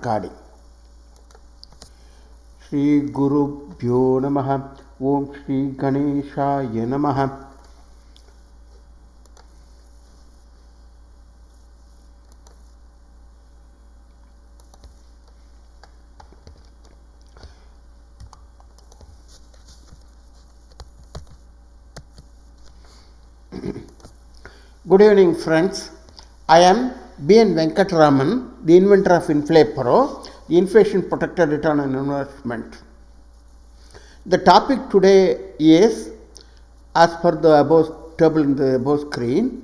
recording. Shri Gurubhyo Namaha. Om Shri Ganeshaya Namaha. Good evening, friends. I am B.N. Venkatraman, the inventor of InflaPro, the Inflation Protected Return on Investment. The topic today is, as per the above table in the above screen,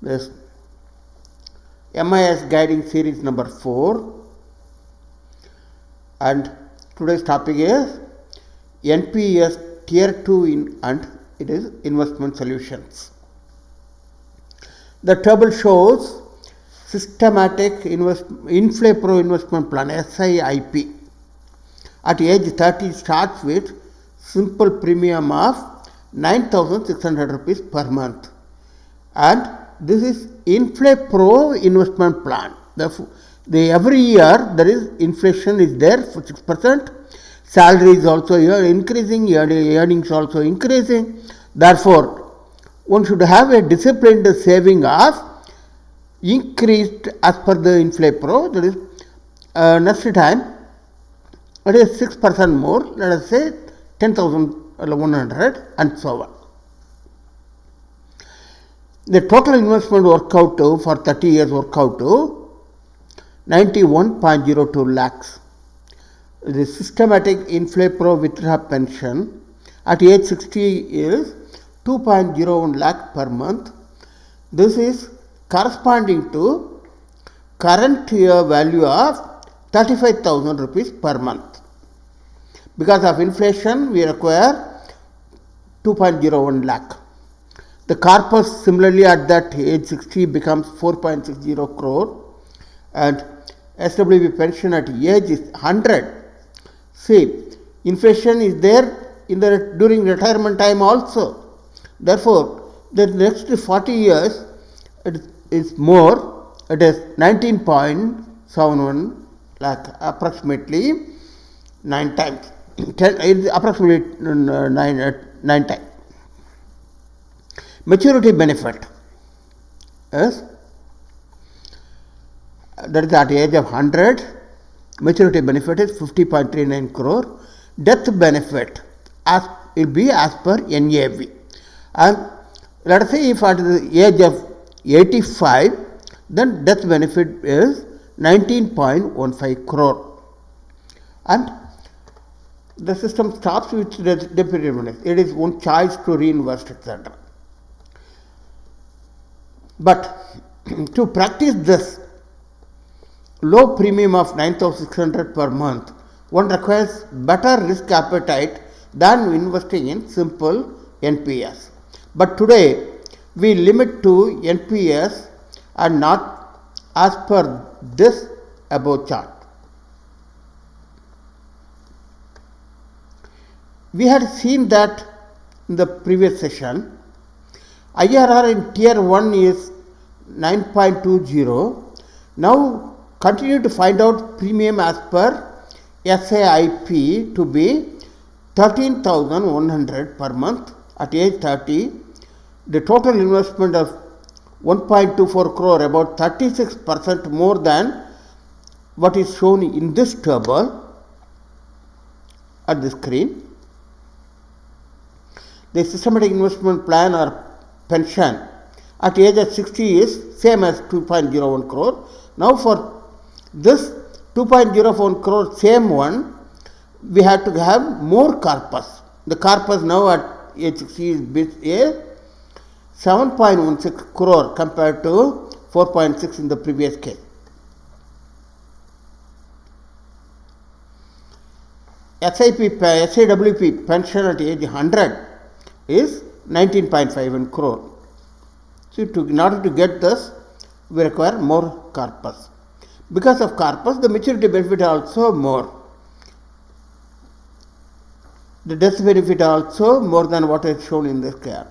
this MIS Guiding Series number 4, and today's topic is NPS Tier II and it is Investment Solutions. The table shows systematic InflaPro investment plan SIIP. At age 30 starts with simple premium of 9,600 rupees per month, and this is InflaPro investment plan. Every year there is inflation is there for 6%. Salary is also increasing, earnings also increasing. Therefore, one should have a disciplined saving of increased as per the InflaPro. That is, next time it is 6% more, let us say 10,100 and so on. The total investment work out to for 30 years work out to 91.02 lakhs. The systematic InflaPro withdrawal pension at age 60 is 2.01 lakh per month. This is corresponding to current year value of 35,000 rupees per month. Because of inflation, we require 2.01 lakh. The corpus similarly at that age 60 becomes 4.60 crore, and SIWP pension at age is 100. See, inflation is there during retirement time also. Therefore, the next 40 years it is more. It is 19.71 lakh, approximately 9 times. Approximately 9 times. Maturity benefit is, that is at the age of 100. Maturity benefit is 50.39 crore. Death benefit will be as per NAV. And let us say if at the age of 85, then death benefit is 19.15 crore. And the system stops with deputy benefit. It is one choice to reinvest, etc. But to practice this low premium of 9,600 per month, one requires better risk appetite than investing in simple NPS. But today we limit to NPS and not as per this above chart. We had seen that in the previous session. IRR in Tier I is 9.20. Now continue to find out premium as per SIIP to be 13,100 per month at age 30. The total investment of 1.24 crore, about 36% more than what is shown in this table at the screen. The systematic investment plan or pension at age of 60 is same as 2.01 crore. Now for this 2.01 crore, same one, we have to have more corpus. The corpus now at age 60 is 7.16 crore compared to 4.6 in the previous case. SIWP pension at age 100 is 19.51 crore. So in order to get this, we require more corpus. Because of corpus, the maturity benefit also more. The death benefit also more than what is shown in this case.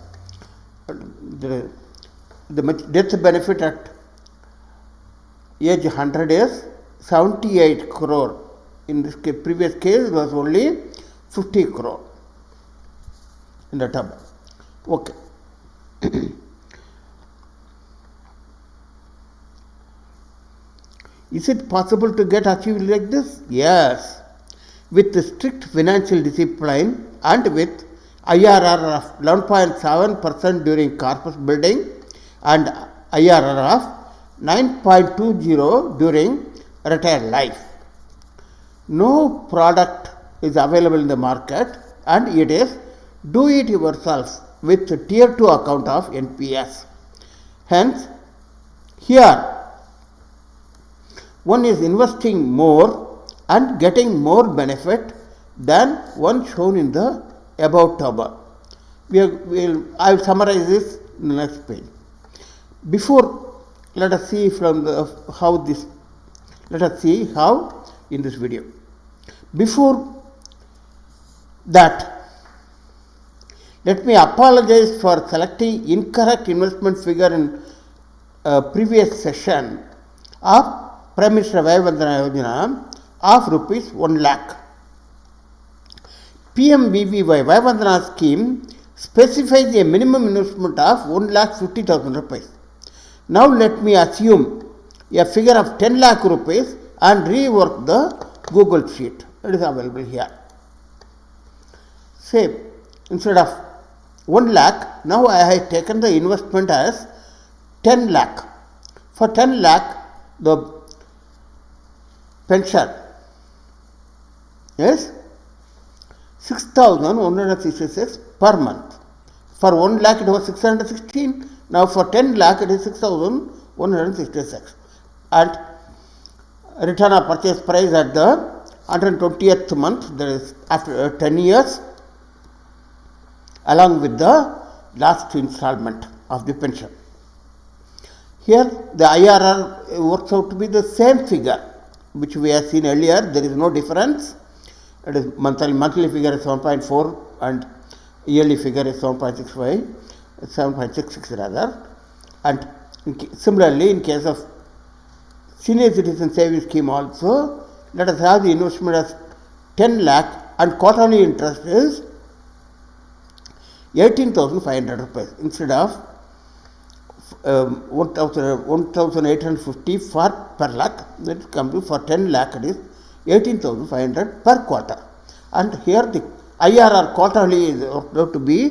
The death benefit at age 100 is 78 crore. In this case, previous case, it was only 50 crore in the table. Okay. Is it possible to get achieved like this? Yes. With strict financial discipline and with IRR of 11.7% during corpus building and IRR of 9.20 during retired life. No product is available in the market and it is do it yourself with tier 2 account of NPS. Hence, here one is investing more and getting more benefit than one shown in the above table. I will summarize this in the next page. Before, let us see how in this video. Before that, let me apologize for selecting incorrect investment figure in previous session of Prime Minister Vayavandana Yojana of rupees 1 lakh. PMVVY Vayavandana scheme specifies a minimum investment of 1,50,000 rupees. Now let me assume a figure of 10 lakh rupees and rework the Google sheet. It is available here. Say, instead of 1 lakh, now I have taken the investment as 10 lakh. For 10 lakh, the pension is 6,166 per month. For 1 lakh it was 616. Now for 10 lakh it is 6,166. And return of purchase price at the 120th month, that is after 10 years, along with the last installment of the pension. Here the IRR works out to be the same figure which we have seen earlier. There is no difference. It is monthly figure is 7.4 and yearly figure is 7.66 rather. And similarly, in case of senior citizen savings scheme also, let us have the investment as 10 lakh and quarterly interest is 18,500 rupees instead of 1,850 per lakh. That comes to for 10 lakh it is 18,500 per quarter. And here the IRR quarterly is going to be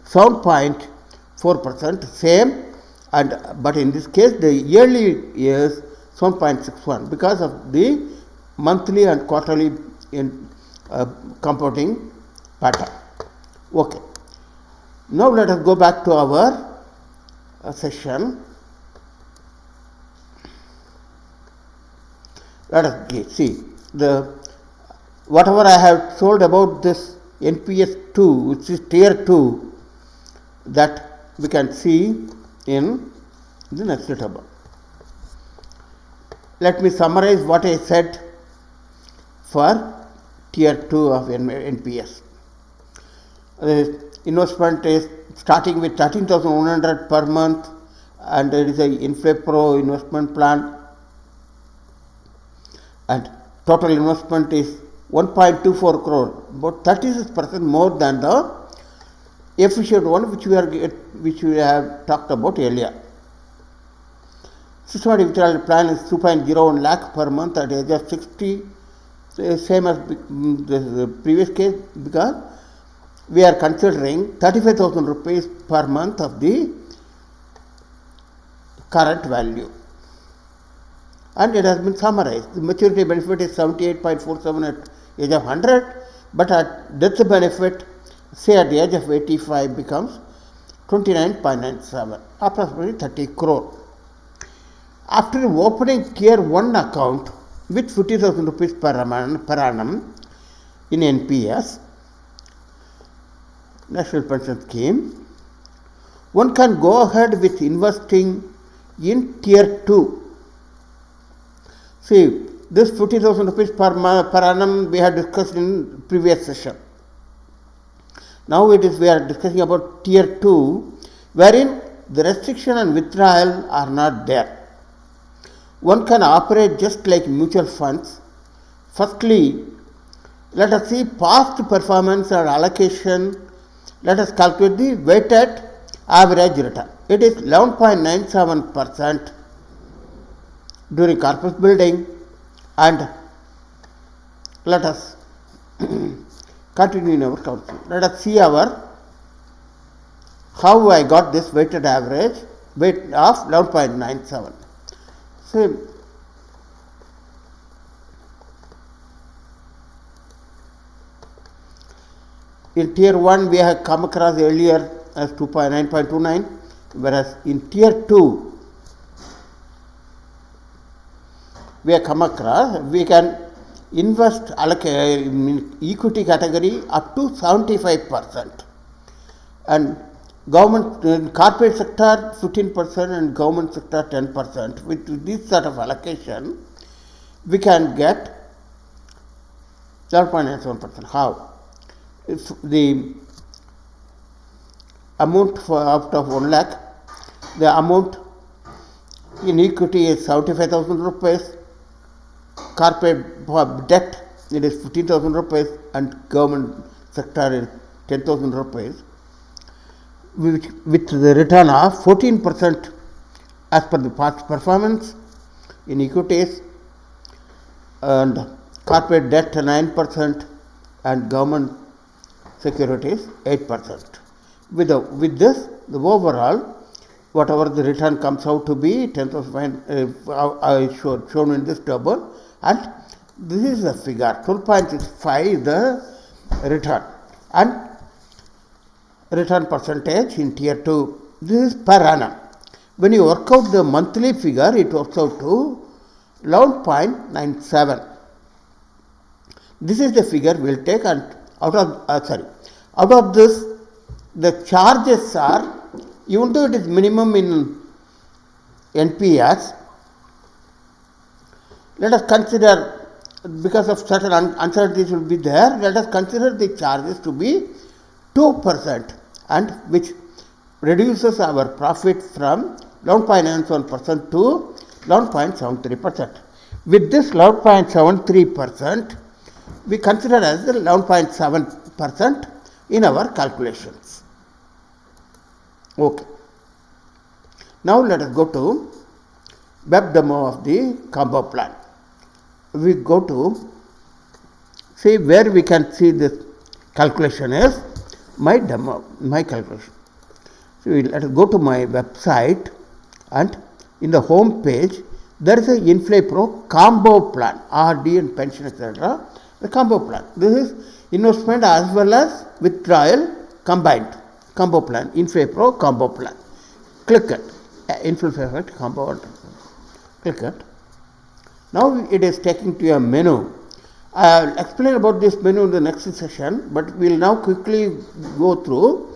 7.4% same, and but in this case the yearly is 7.61 because of the monthly and quarterly compounding pattern. Okay. Now let us go back to our session. Let us see whatever I have told about this NPS 2, which is tier 2, that we can see in the next table. Let me summarize what I said for tier 2 of NPS. The investment is starting with 13,100 per month, and there is a InflaPro investment plan, and total investment is 1.24 crore, about 36% more than the efficient one which we have talked about earlier. Systematic withdrawal plan is 2.01 lakh per month at age of 60, same as the previous case, because we are considering 35,000 rupees per month of the current value. And it has been summarized. The maturity benefit is 78.47 at age of 100, but at death benefit, say at the age of 85, becomes 29.97, approximately 30 crore. After opening tier 1 account with 50,000 rupees per annum in NPS, National Pension Scheme, one can go ahead with investing in tier 2. See, this 50,000 rupees per annum we had discussed in previous session. Now we are discussing about tier 2, wherein the restriction and withdrawal are not there. one can operate just like mutual funds. Firstly, let us see past performance and allocation. Let us calculate the weighted average return. It is 11.97% during corpus building, and let us continue in our counseling. Let us see how I got this weighted average weight of 11.97. So in tier 1 we have come across earlier as 9.29, whereas in tier 2 we have come across we can invest in equity category up to 75%, and government in corporate sector 15% and government sector 10%. With this sort of allocation we can get 0.97%. How? If the amount for out of 1 lakh, the amount in equity is 75,000 rupees, corporate debt it is 15,000 rupees, and government sector is 10,000 rupees, with the return of 14% as per the past performance in equities, and corporate debt 9%, and government securities 8%. With this, the overall, whatever the return comes out to be 10,000 shown in this table, and this is the figure 12.65 is the return, and return percentage in tier 2. This is per annum. When you work out the monthly figure, it works out to 11.97. This is the figure we will take, and out of this, the charges are, even though it is minimum in NPS, let us consider, because of certain uncertainties will be there, let us consider the charges to be 2%, and which reduces our profit from 11.91% to 11.73%. With this 11.73%, we consider as 11.7% in our calculations. Okay. Now let us go to web demo of the combo plan. We go to see where we can see this calculation is my demo, my calculation. So let us go to my website, and in the home page there is a InflPro combo plan, RD and pension, etc. The combo plan. This is investment as well as withdrawal combined. Combo plan, InflPro combo plan. Click it. InflPro combo. Click it. Now it is taking to a menu. I will explain about this menu in the next session, but we will now quickly go through.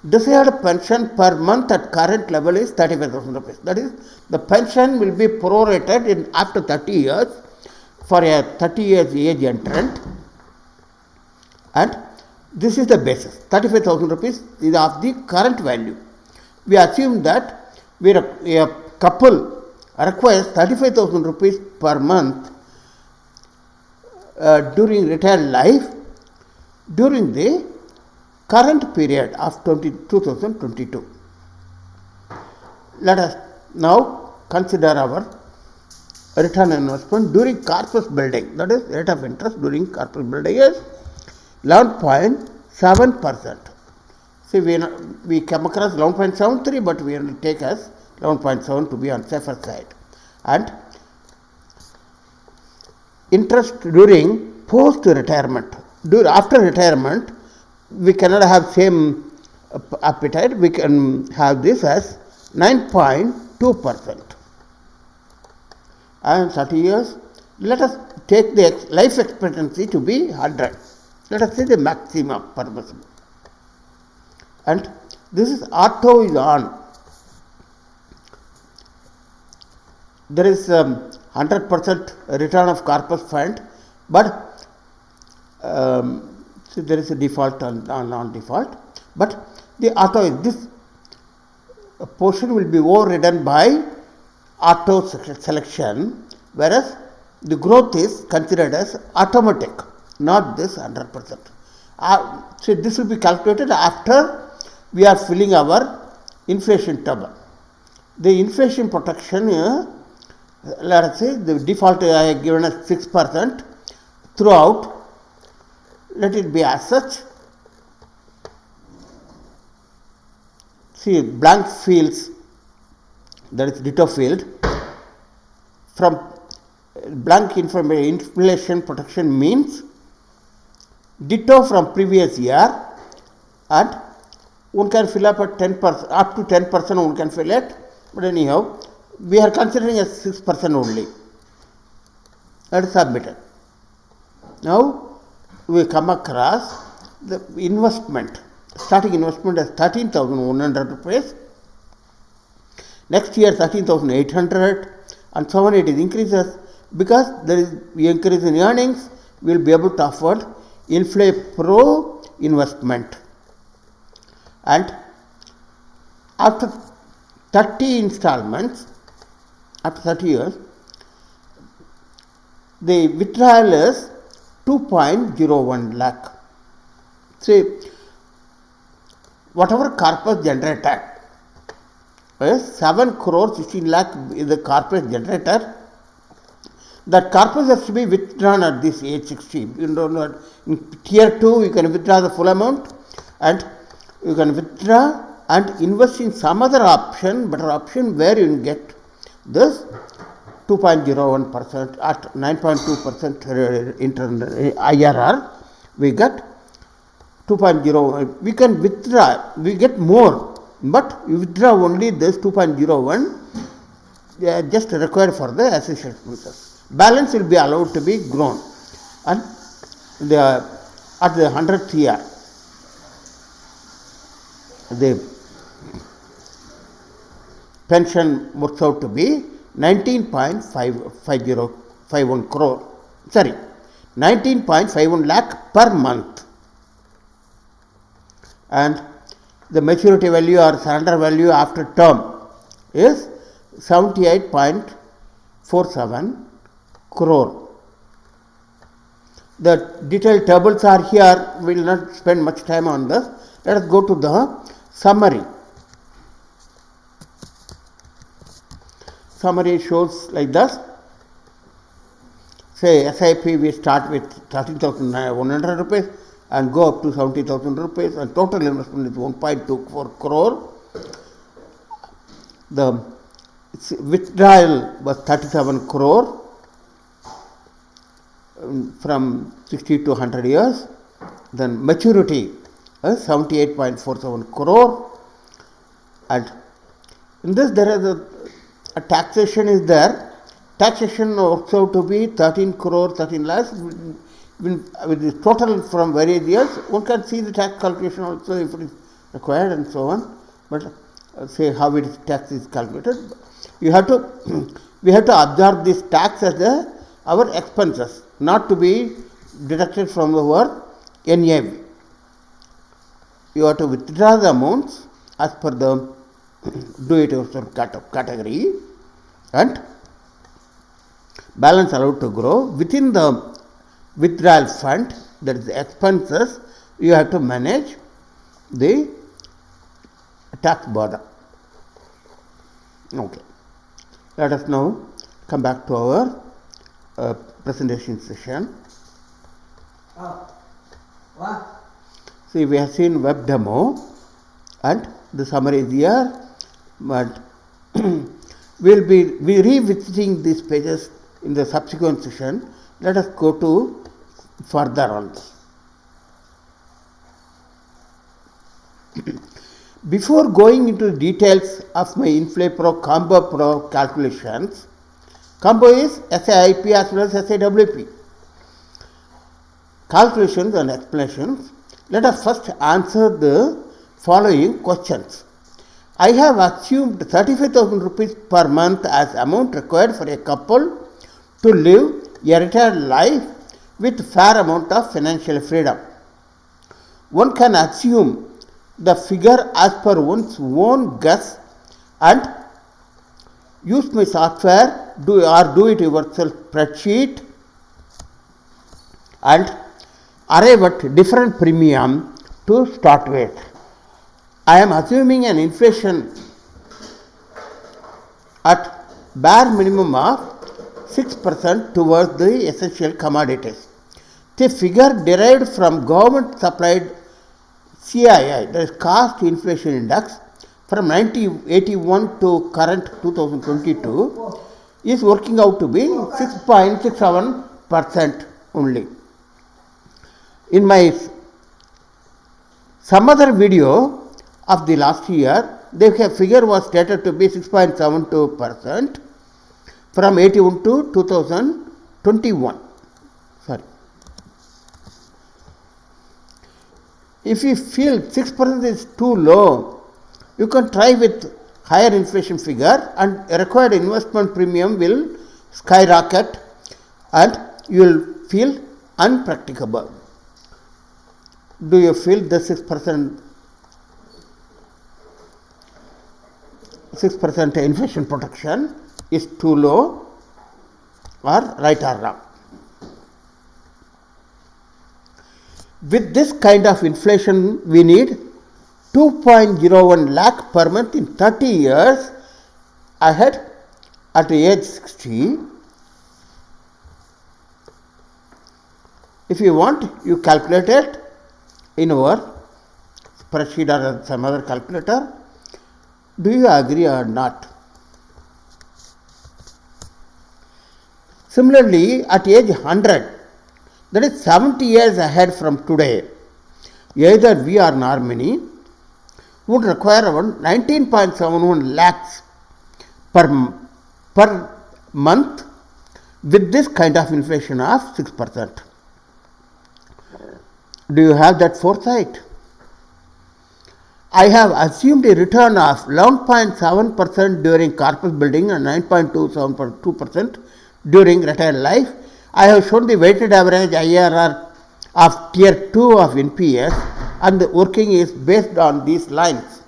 Desired pension per month at current level is 35,000 rupees. That is, the pension will be prorated after 30 years for a 30 years age entrant, and this is the basis. 35,000 rupees is of the current value. We assume that a couple requires 35,000 rupees per month during retired life during the current period of 2022. Let us now consider our return on investment during corpus building. That is, rate of interest during corpus building is 11.7%. See, we come across 11.73, but we will take as 11.7 to be on safer side. And interest during post retirement. After retirement, we cannot have same appetite. We can have this as 9.2%. And 30 years, let us take the life expectancy to be 100. Let us say the maximum permissible. And this is auto is on. There is 100% return of corpus fund, but so there is a default on non-default, but the auto is this portion will be overridden by auto selection, whereas the growth is considered as automatic, not this 100%. So this will be calculated after we are filling our inflation table. The inflation protection, let us say the default I have given as 6% throughout. Let it be as such. See, blank fields, that is ditto field, from blank inflation protection means ditto from previous year, and one can fill up at 10%, up to 10% one can fill it, but anyhow, we are considering as 6% only. That is submitted. Now, we come across the investment. Starting investment as 13,100 rupees. Next year 13,800, and so on. It is increases because there is increase in earnings. We will be able to afford Inflate Pro investment. And after 30 installments, after 30 years, the withdrawal is 2.01 lakh. See, whatever corpus generated is 7 crore 16 lakh is the corpus generated. That corpus has to be withdrawn at this age 60. You know, in tier 2 you can withdraw the full amount, and you can withdraw and invest in some other option, better option, where you can get this 2.01% at 9.2% internal IRR. We get 2.01. We can withdraw, we get more, but you withdraw only this 2.01 just required for the associate meters. Balance will be allowed to be grown, and at the 100th year, the pension works out to be 19.51 crore. Sorry, 19.51 lakh per month, and the maturity value or surrender value after term is 78.47 crore. The detailed tables are here. We will not spend much time on this. Let us go to the summary. Summary shows like this. Say SIP we start with 13,100 rupees and go up to 70,000 rupees, and total investment is 1.24 crore. The withdrawal was 37 crore from 60 to 100 years. Then maturity 78.47 crore, and in this there is a taxation is there. Taxation works out to be 13 crore 13 lakhs. With the total from various years, one can see the tax calculation also if it is required and so on. But say how it is tax is calculated. We have to absorb this tax as our expenses, not to be deducted from our NAV. You have to withdraw the amounts as per the do-it-yourself category, and balance allowed to grow within the withdrawal fund, that is the expenses. You have to manage the tax burden. Okay. Let us now come back to our presentation session. See, we have seen web demo, and the summary is here, but we will be revisiting these pages in the subsequent session. Let us go to further on this. Before going into the details of my Inflate Pro Combo Pro calculations, Combo is SIIP as well as SIWP. Calculations and explanations. Let us first answer the following questions. I have assumed 35,000 rupees per month as amount required for a couple to live a retired life with fair amount of financial freedom. One can assume the figure as per one's own guess, and use my software, do it yourself spreadsheet and arrive at different premium to start with. I am assuming an inflation at bare minimum of 6% towards the essential commodities. The figure derived from government supplied CII, that is cost inflation index, from 1981 to current 2022 is working out to be 6.67% only. In my some other video of the last year, the figure was stated to be 6.72% from 81 to 2021. Sorry. If you feel 6% is too low, you can try with higher inflation figure and required investment premium will skyrocket and you will feel unpracticable. Do you feel the 6% inflation protection is too low or right or wrong? With this kind of inflation, we need 2.01 lakh per month in 30 years ahead at age 60. If you want, you calculate it in our spreadsheet or some other calculator. Do you agree or not? Similarly, at age 100, that is 70 years ahead from today, either we or nominee would require around 19.71 lakhs per month with this kind of inflation of 6%. Do you have that foresight? I have assumed a return of 11.7% during corpus building and 9.2% during retired life. I have shown the weighted average IRR of Tier II of NPS and the working is based on these lines.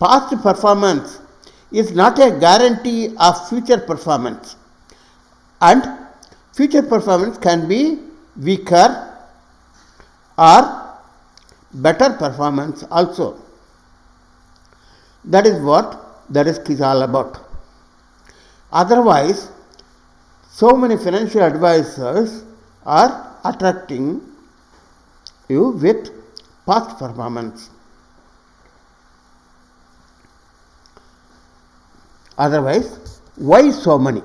Past performance is not a guarantee of future performance and future performance can be weaker or better performance also. That is what the risk is all about. Otherwise, so many financial advisors are attracting you with past performance. Otherwise, why so many?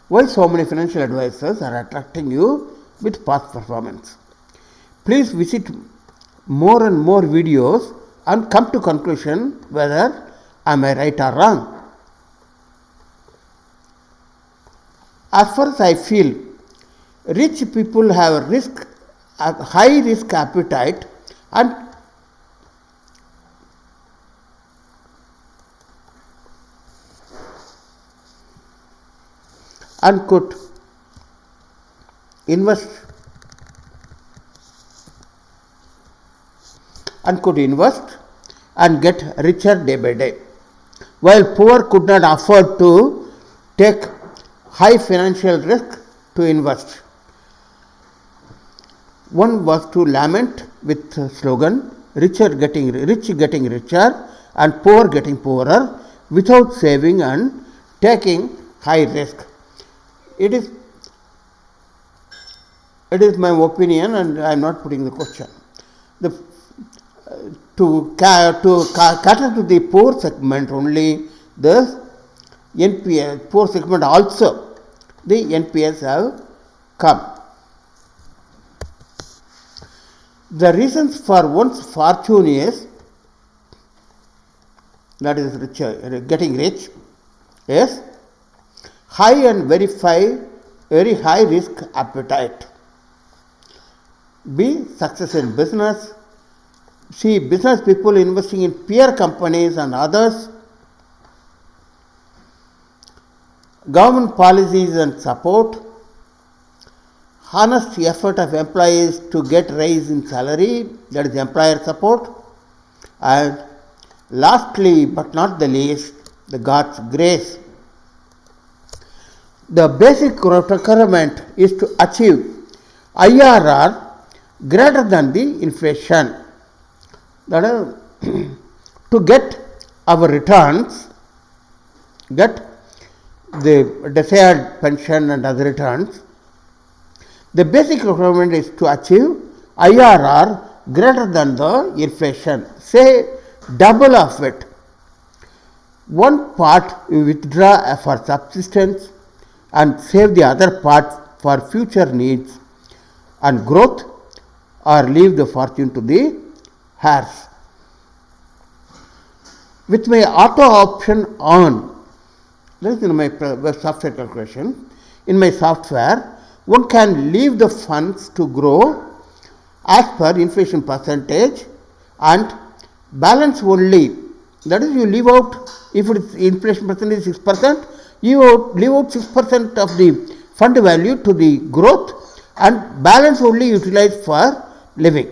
Why so many financial advisors are attracting you with past performance? Please visit more and more videos and come to conclusion whether am I right or wrong. As far as I feel, rich people have a high risk appetite and could invest and get richer day by day, while poor could not afford to take high financial risk to invest. One was to lament with slogan, rich getting richer and poor getting poorer without saving and taking high risk. It is my opinion and I am not putting the question. To cater to the poor segment only, the NPS, poor segment also, the NPS have come. The reasons for one's fortune is, that is getting rich, is high and very high risk appetite. B, success in business. C, business people investing in peer companies and others. Government policies and support. Honest effort of employees to get raise in salary, that is employer support. And lastly but not the least, the God's grace. The basic requirement is to achieve IRR greater than the inflation. That is, to get our returns, get the desired pension and other returns, the basic requirement is to achieve IRR greater than the inflation, say double of it. One part you withdraw for subsistence and save the other part for future needs and growth, or leave the fortune to the heirs. With my auto option on, this is in my software calculation, in my software, one can leave the funds to grow as per inflation percentage and balance only. That is, you leave out, if it is inflation percentage 6%, you leave out 6% of the fund value to the growth and balance only utilize for living.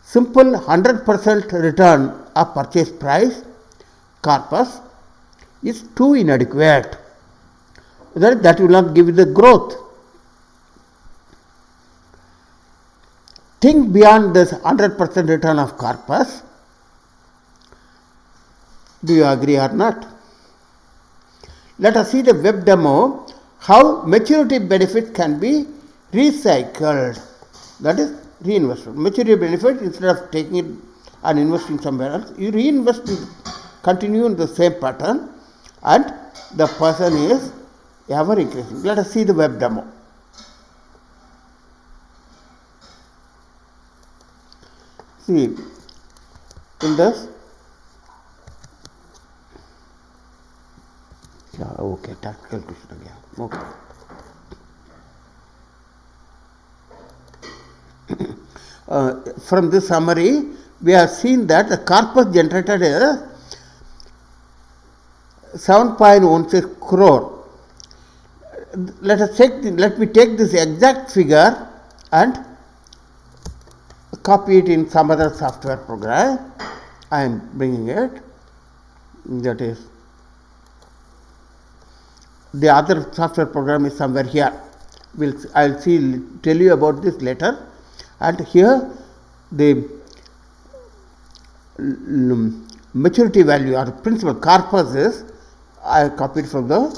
Simple 100% return of purchase price, corpus, is too inadequate. That will not give you the growth. Think beyond this 100% return of corpus. Do you agree or not? Let us see the web demo how maturity benefit can be recycled. That is reinvestment. Maturity benefit, instead of taking it and investing somewhere else, you reinvest it, continue in the same pattern, and the person is ever increasing. Let us see the web demo. See, in this, okay, tactical question again. Okay. From this summary, we have seen that the corpus generated is 7.16 crore. Let me take this exact figure and copy it in some other software program. I am bringing it. That is, the other software program is somewhere here. I'll tell you about this later. And here the maturity value or principal corpus is, I copied from the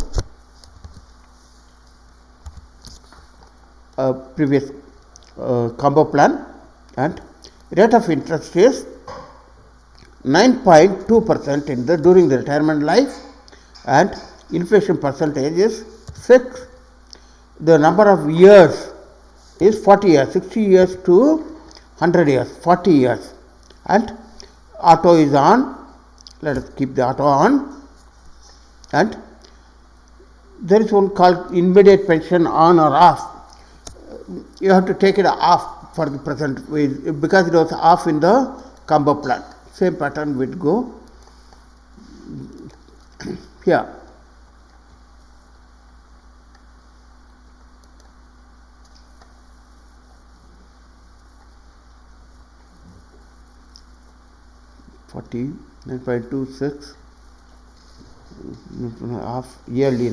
previous combo plan, and rate of interest is 9.2% in during the retirement life, and inflation percentage is 6. The number of years is 40 years, 60 years to 100 years, 40 years, and auto is on. Let us keep the auto on, and there is one called immediate pension on or off. You have to take it off for the present because it was off in the combo plan. Same pattern will go here. $49.26 half yearly,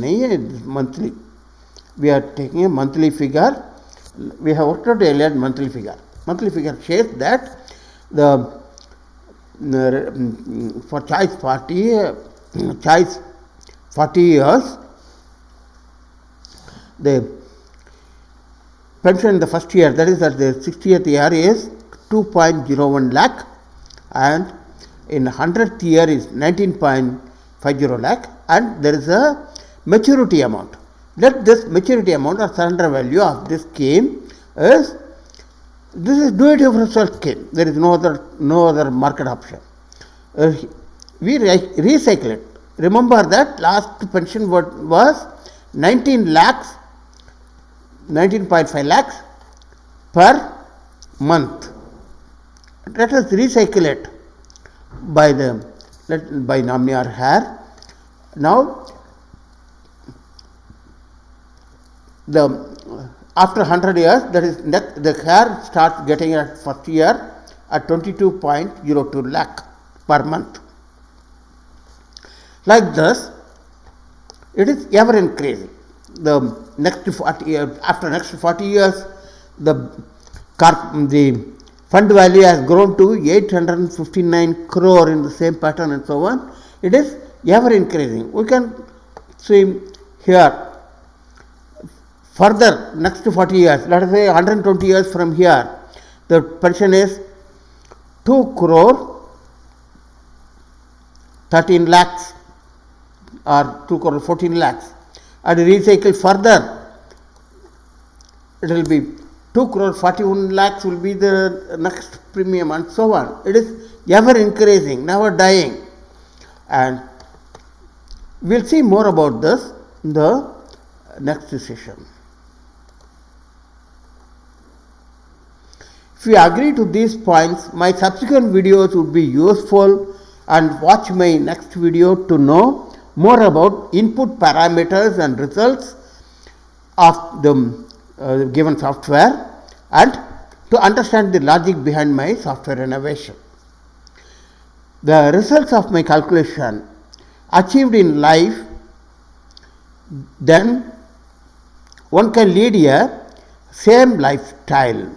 monthly. We are taking a monthly figure. We have worked out earlier monthly figure. Monthly figure says that for choice 40 years, the pension in the first year, that is at the 60th year, is 2.01 lakh, and in 100th year is 19.50 lakh, and there is a maturity amount. Let this maturity amount or surrender value of this scheme is, this is do it yourself scheme. There is no other market option. We recycle it. Remember that last pension was 19.5 lakhs per month. Let us recycle it by nominee or heir. Now, after 100 years, that is the heir starts getting at first year at 22.02 lakh per month. Like this, it is ever increasing. The next 40 years, after next 40 years, the fund value has grown to 859 crore in the same pattern and so on. It is ever increasing. We can see here further next 40 years, let us say 120 years from here, the pension is 2 crore 13 lakhs or 2 crore 14 lakhs, and recycle further, it will be 2 crore 41 lakhs will be the next premium and so on. It is ever increasing, never dying, and we will see more about this in the next session. If you agree to these points, my subsequent videos would be useful, and watch my next video to know more about input parameters and results of the given software, and to understand the logic behind my software innovation. The results of my calculation achieved in life, then one can lead a same lifestyle.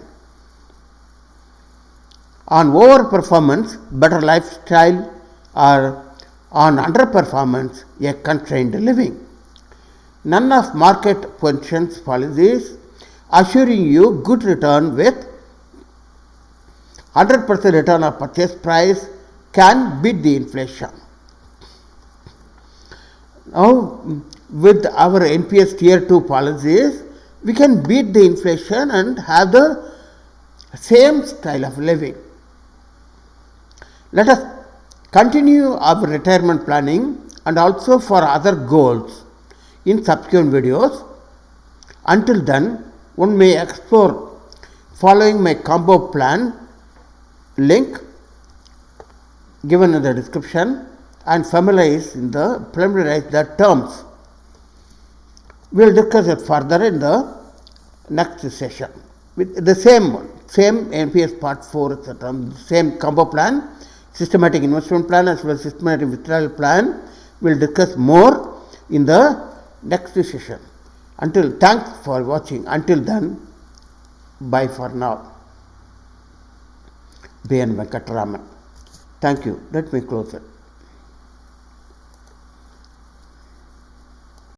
On overperformance, better lifestyle, or on underperformance, a constrained living. None of market pensions policies assuring you good return with 100% return of purchase price can beat the inflation. Now, with our NPS Tier 2 policies, we can beat the inflation and have the same style of living. Let us continue our retirement planning and also for other goals in subsequent videos. Until then, one may explore following my combo plan link given in the description and familiarize the terms. We will discuss it further in the next session with the same NPS part 4, etc. Same combo plan, systematic investment plan as well as systematic withdrawal plan. We will discuss more in the next session. Thanks for watching. Until then, bye for now. B. N. Venkataraman. Thank you. Let me close it.